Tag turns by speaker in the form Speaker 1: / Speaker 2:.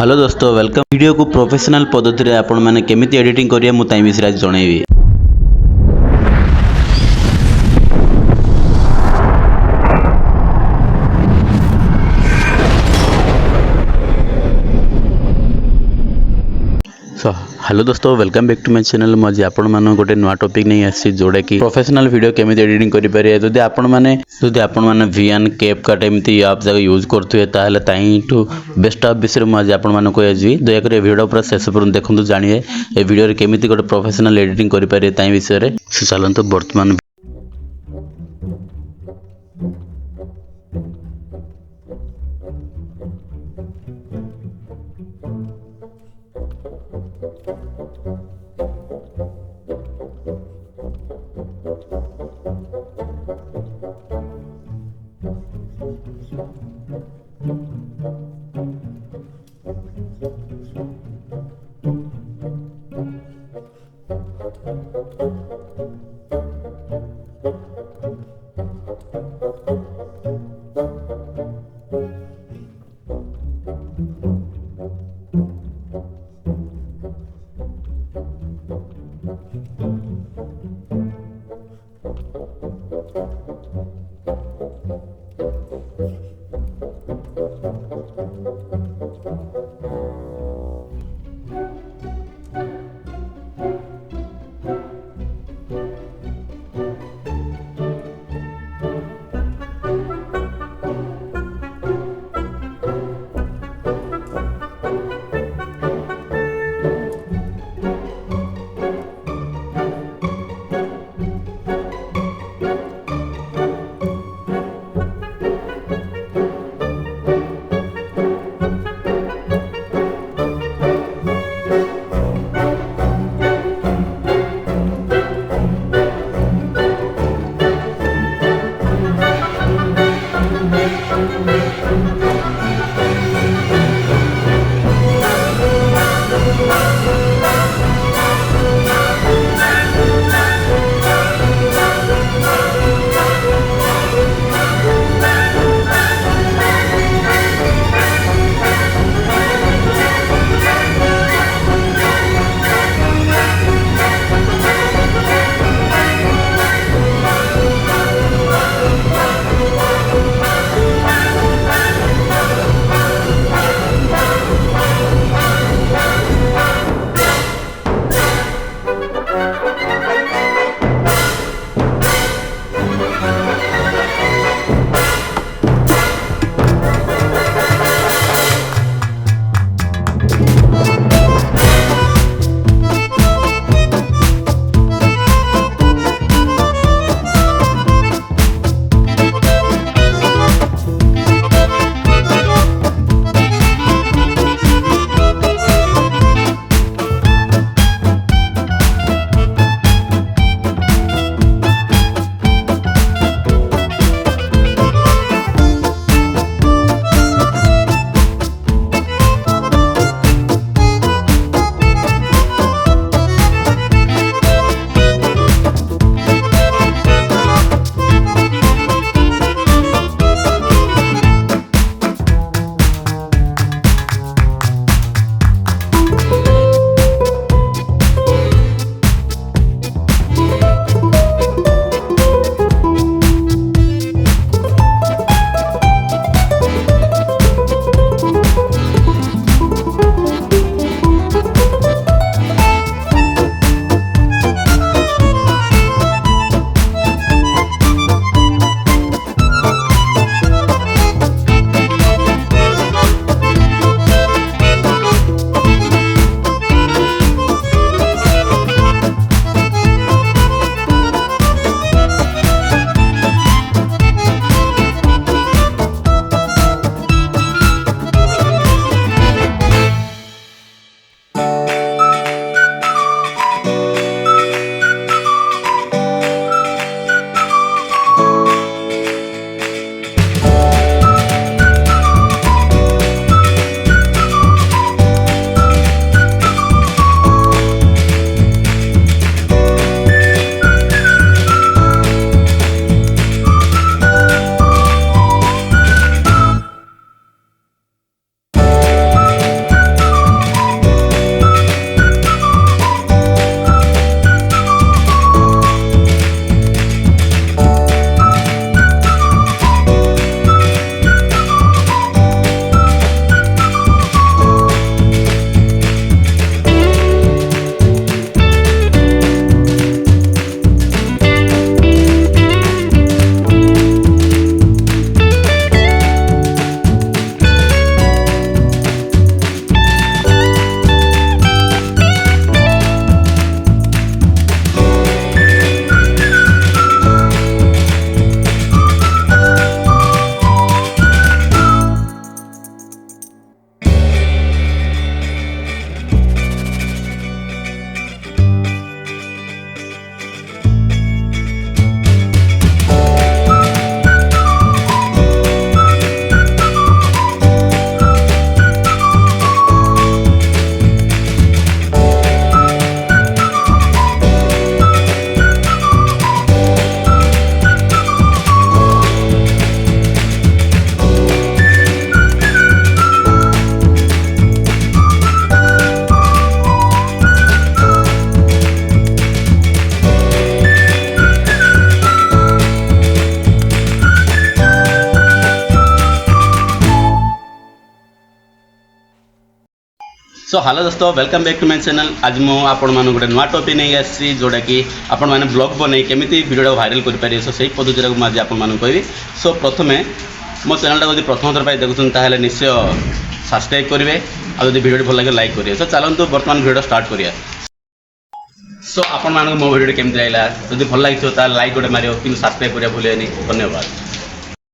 Speaker 1: Hello दोस्तों welcome video को professional पद्धति रे आपण माने केमिति एडिटिंग करिया मु ताई विषय आज जणैबी। सो हेलो दोस्तों welcome back to my channel. मुझे आपण माने गोटे नुआ टॉपिक नहीं आसी जोड़े कि प्रोफेशनल वीडियो केमिति एडिटिंग करि पारे। जदि आपण माने वीएन कैपकट एमती ऐप जगह यूज करथुए ताहले ताईठू बेस्ट ऐप विषय मुझे आपण माने को आजि दया कर वीडियो पूरा शेष पर्यंत देखंतु जानिए ए वीडियो रे केमिति गोटे प्रोफेशनल एडिटिंग करि पारे ताई विषय रे। चलंतु वर्तमान सो हेलो दोस्तों welcome back to my channel. आज मु आपण मान गोटे नुआ टॉपिक नहीं आसी जोटा कि आपण मैंने ब्लॉग बन केमी भिडियो भाइराल करेंगे। सो से पद्धति को आज आपको कहबी। सो प्रथम मो चैनल जब प्रथम थर देखुं निश्चय सब्सक्राइब करेंगे और जब भिडियो भल लगे लाइक करेंगे। सो चलते बर्तमान भिडियो स्टार्ट करिया। सो आपण मान मो भिडियो केमती लगा जब भल लगी लाइक गोटे मारे कि सब्सक्राइब करा भूलेनि। धन्यवाद।